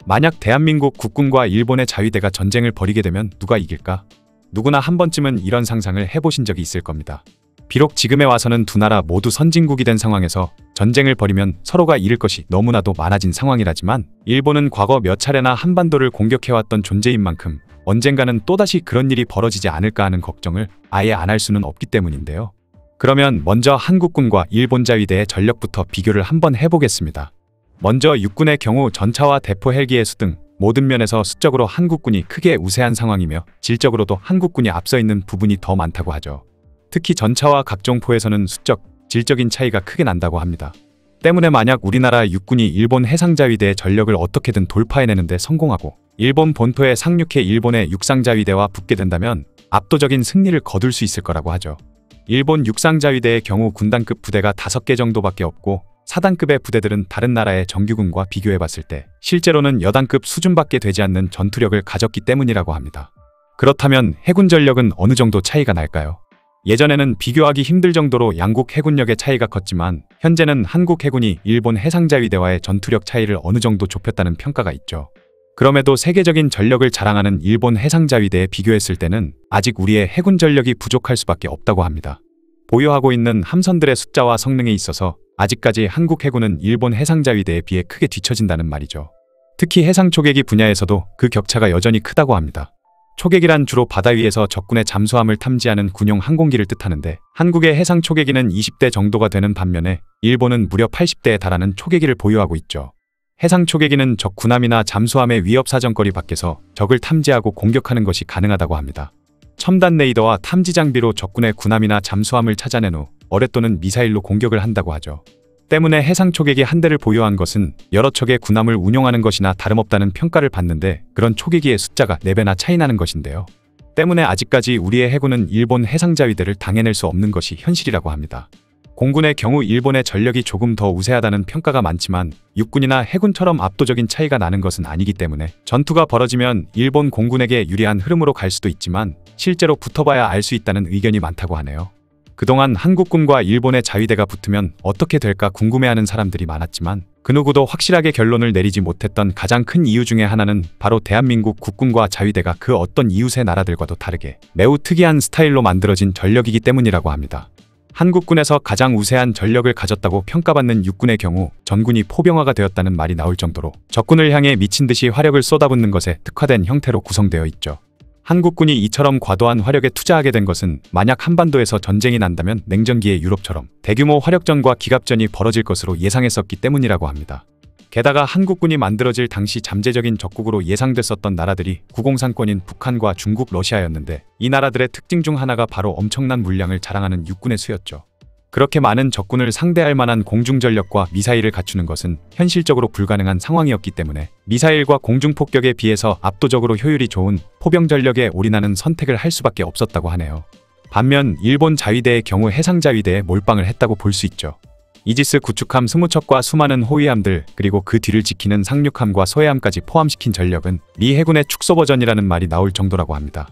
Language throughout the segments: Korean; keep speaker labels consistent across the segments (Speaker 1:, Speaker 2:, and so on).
Speaker 1: 만약 대한민국 국군과 일본의 자위대가 전쟁을 벌이게 되면 누가 이길까? 누구나 한 번쯤은 이런 상상을 해보신 적이 있을 겁니다. 비록 지금에 와서는 두 나라 모두 선진국이 된 상황에서 전쟁을 벌이면 서로가 잃을 것이 너무나도 많아진 상황이라지만 일본은 과거 몇 차례나 한반도를 공격해왔던 존재인 만큼 언젠가는 또다시 그런 일이 벌어지지 않을까 하는 걱정을 아예 안 할 수는 없기 때문인데요. 그러면 먼저 한국군과 일본 자위대의 전력부터 비교를 한번 해보겠습니다. 먼저 육군의 경우 전차와 대포 헬기의 수 등 모든 면에서 수적으로 한국군이 크게 우세한 상황이며 질적으로도 한국군이 앞서 있는 부분이 더 많다고 하죠. 특히 전차와 각종 포에서는 수적, 질적인 차이가 크게 난다고 합니다. 때문에 만약 우리나라 육군이 일본 해상자위대의 전력을 어떻게든 돌파해내는 데 성공하고 일본 본토에 상륙해 일본의 육상자위대와 붙게 된다면 압도적인 승리를 거둘 수 있을 거라고 하죠. 일본 육상자위대의 경우 군단급 부대가 5개 정도밖에 없고 4단급의 부대들은 다른 나라의 정규군과 비교해봤을 때 실제로는 여단급 수준밖에 되지 않는 전투력을 가졌기 때문이라고 합니다. 그렇다면 해군 전력은 어느 정도 차이가 날까요? 예전에는 비교하기 힘들 정도로 양국 해군력의 차이가 컸지만 현재는 한국 해군이 일본 해상자위대와의 전투력 차이를 어느 정도 좁혔다는 평가가 있죠. 그럼에도 세계적인 전력을 자랑하는 일본 해상자위대에 비교했을 때는 아직 우리의 해군 전력이 부족할 수밖에 없다고 합니다. 보유하고 있는 함선들의 숫자와 성능에 있어서 아직까지 한국 해군은 일본 해상자위대에 비해 크게 뒤처진다는 말이죠. 특히 해상 초계기 분야에서도 그 격차가 여전히 크다고 합니다. 초계기란 주로 바다 위에서 적군의 잠수함을 탐지하는 군용 항공기를 뜻하는데 한국의 해상 초계기는 20대 정도가 되는 반면에 일본은 무려 80대에 달하는 초계기를 보유하고 있죠. 해상 초계기는 적 군함이나 잠수함의 위협 사정거리 밖에서 적을 탐지하고 공격하는 것이 가능하다고 합니다. 첨단 레이더와 탐지 장비로 적군의 군함이나 잠수함을 찾아낸 후 어뢰 또는 미사일로 공격을 한다고 하죠. 때문에 해상 초계기 한 대를 보유한 것은 여러 척의 군함을 운용하는 것이나 다름없다는 평가를 받는데 그런 초계기의 숫자가 4배나 차이 나는 것인데요. 때문에 아직까지 우리의 해군은 일본 해상자위대를 당해낼 수 없는 것이 현실이라고 합니다. 공군의 경우 일본의 전력이 조금 더 우세하다는 평가가 많지만 육군이나 해군처럼 압도적인 차이가 나는 것은 아니기 때문에 전투가 벌어지면 일본 공군에게 유리한 흐름으로 갈 수도 있지만 실제로 붙어봐야 알 수 있다는 의견이 많다고 하네요. 그동안 한국군과 일본의 자위대가 붙으면 어떻게 될까 궁금해하는 사람들이 많았지만 그 누구도 확실하게 결론을 내리지 못했던 가장 큰 이유 중에 하나는 바로 대한민국 국군과 자위대가 그 어떤 이웃의 나라들과도 다르게 매우 특이한 스타일로 만들어진 전력이기 때문이라고 합니다. 한국군에서 가장 우세한 전력을 가졌다고 평가받는 육군의 경우 전군이 포병화가 되었다는 말이 나올 정도로 적군을 향해 미친 듯이 화력을 쏟아붓는 것에 특화된 형태로 구성되어 있죠. 한국군이 이처럼 과도한 화력에 투자하게 된 것은 만약 한반도에서 전쟁이 난다면 냉전기의 유럽처럼 대규모 화력전과 기갑전이 벌어질 것으로 예상했었기 때문이라고 합니다. 게다가 한국군이 만들어질 당시 잠재적인 적국으로 예상됐었던 나라들이 구공산권인 북한과 중국, 러시아였는데 이 나라들의 특징 중 하나가 바로 엄청난 물량을 자랑하는 육군의 수였죠. 그렇게 많은 적군을 상대할 만한 공중전력과 미사일을 갖추는 것은 현실적으로 불가능한 상황이었기 때문에 미사일과 공중폭격에 비해서 압도적으로 효율이 좋은 포병전력에 올인하는 선택을 할 수밖에 없었다고 하네요. 반면 일본 자위대의 경우 해상자위대에 몰빵을 했다고 볼 수 있죠. 이지스 구축함 20척과 수많은 호위함들 그리고 그 뒤를 지키는 상륙함과 소해함까지 포함시킨 전력은 미 해군의 축소 버전이라는 말이 나올 정도라고 합니다.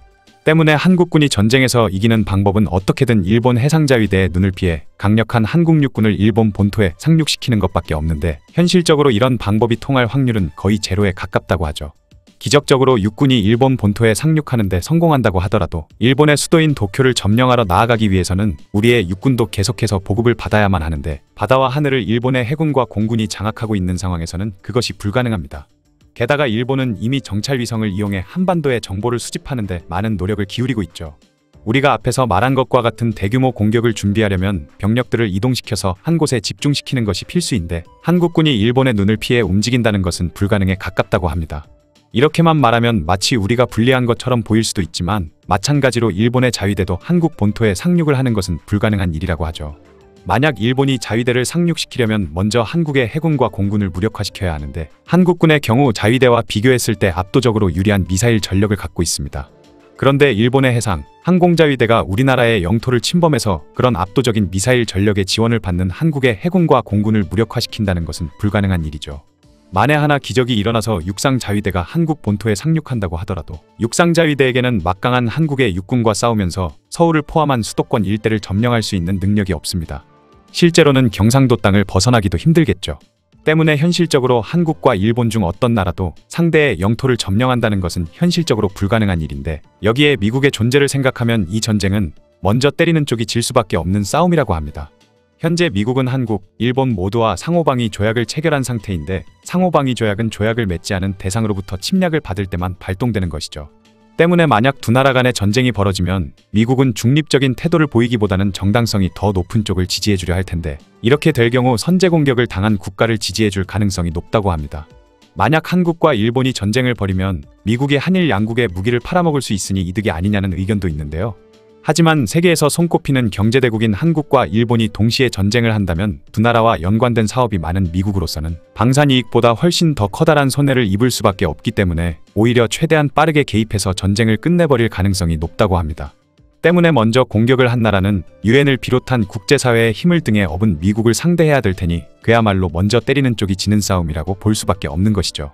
Speaker 1: 때문에 한국군이 전쟁에서 이기는 방법은 어떻게든 일본 해상자위대의 눈을 피해 강력한 한국 육군을 일본 본토에 상륙시키는 것밖에 없는데 현실적으로 이런 방법이 통할 확률은 거의 제로에 가깝다고 하죠. 기적적으로 육군이 일본 본토에 상륙하는 데 성공한다고 하더라도 일본의 수도인 도쿄를 점령하러 나아가기 위해서는 우리의 육군도 계속해서 보급을 받아야만 하는데 바다와 하늘을 일본의 해군과 공군이 장악하고 있는 상황에서는 그것이 불가능합니다. 게다가 일본은 이미 정찰위성을 이용해 한반도의 정보를 수집하는 데 많은 노력을 기울이고 있죠. 우리가 앞에서 말한 것과 같은 대규모 공격을 준비하려면 병력들을 이동시켜서 한 곳에 집중시키는 것이 필수인데 한국군이 일본의 눈을 피해 움직인다는 것은 불가능에 가깝다고 합니다. 이렇게만 말하면 마치 우리가 불리한 것처럼 보일 수도 있지만 마찬가지로 일본의 자위대도 한국 본토에 상륙을 하는 것은 불가능한 일이라고 하죠. 만약 일본이 자위대를 상륙시키려면 먼저 한국의 해군과 공군을 무력화시켜야 하는데 한국군의 경우 자위대와 비교했을 때 압도적으로 유리한 미사일 전력을 갖고 있습니다. 그런데 일본의 해상, 항공자위대가 우리나라의 영토를 침범해서 그런 압도적인 미사일 전력의 지원을 받는 한국의 해군과 공군을 무력화시킨다는 것은 불가능한 일이죠. 만에 하나 기적이 일어나서 육상자위대가 한국 본토에 상륙한다고 하더라도 육상자위대에게는 막강한 한국의 육군과 싸우면서 서울을 포함한 수도권 일대를 점령할 수 있는 능력이 없습니다. 실제로는 경상도 땅을 벗어나기도 힘들겠죠. 때문에 현실적으로 한국과 일본 중 어떤 나라도 상대의 영토를 점령한다는 것은 현실적으로 불가능한 일인데, 여기에 미국의 존재를 생각하면 이 전쟁은 먼저 때리는 쪽이 질 수밖에 없는 싸움이라고 합니다. 현재 미국은 한국, 일본 모두와 상호방위 조약을 체결한 상태인데, 상호방위 조약은 조약을 맺지 않은 대상으로부터 침략을 받을 때만 발동되는 것이죠. 때문에 만약 두 나라 간의 전쟁이 벌어지면 미국은 중립적인 태도를 보이기보다는 정당성이 더 높은 쪽을 지지해주려 할 텐데, 이렇게 될 경우 선제 공격을 당한 국가를 지지해줄 가능성이 높다고 합니다. 만약 한국과 일본이 전쟁을 벌이면 미국이 한일 양국에 무기를 팔아먹을 수 있으니 이득이 아니냐는 의견도 있는데요. 하지만 세계에서 손꼽히는 경제대국인 한국과 일본이 동시에 전쟁을 한다면 두 나라와 연관된 사업이 많은 미국으로서는 방산이익보다 훨씬 더 커다란 손해를 입을 수밖에 없기 때문에 오히려 최대한 빠르게 개입해서 전쟁을 끝내버릴 가능성이 높다고 합니다. 때문에 먼저 공격을 한 나라는 유엔을 비롯한 국제사회의 힘을 등에 업은 미국을 상대해야 될 테니 그야말로 먼저 때리는 쪽이 지는 싸움이라고 볼 수밖에 없는 것이죠.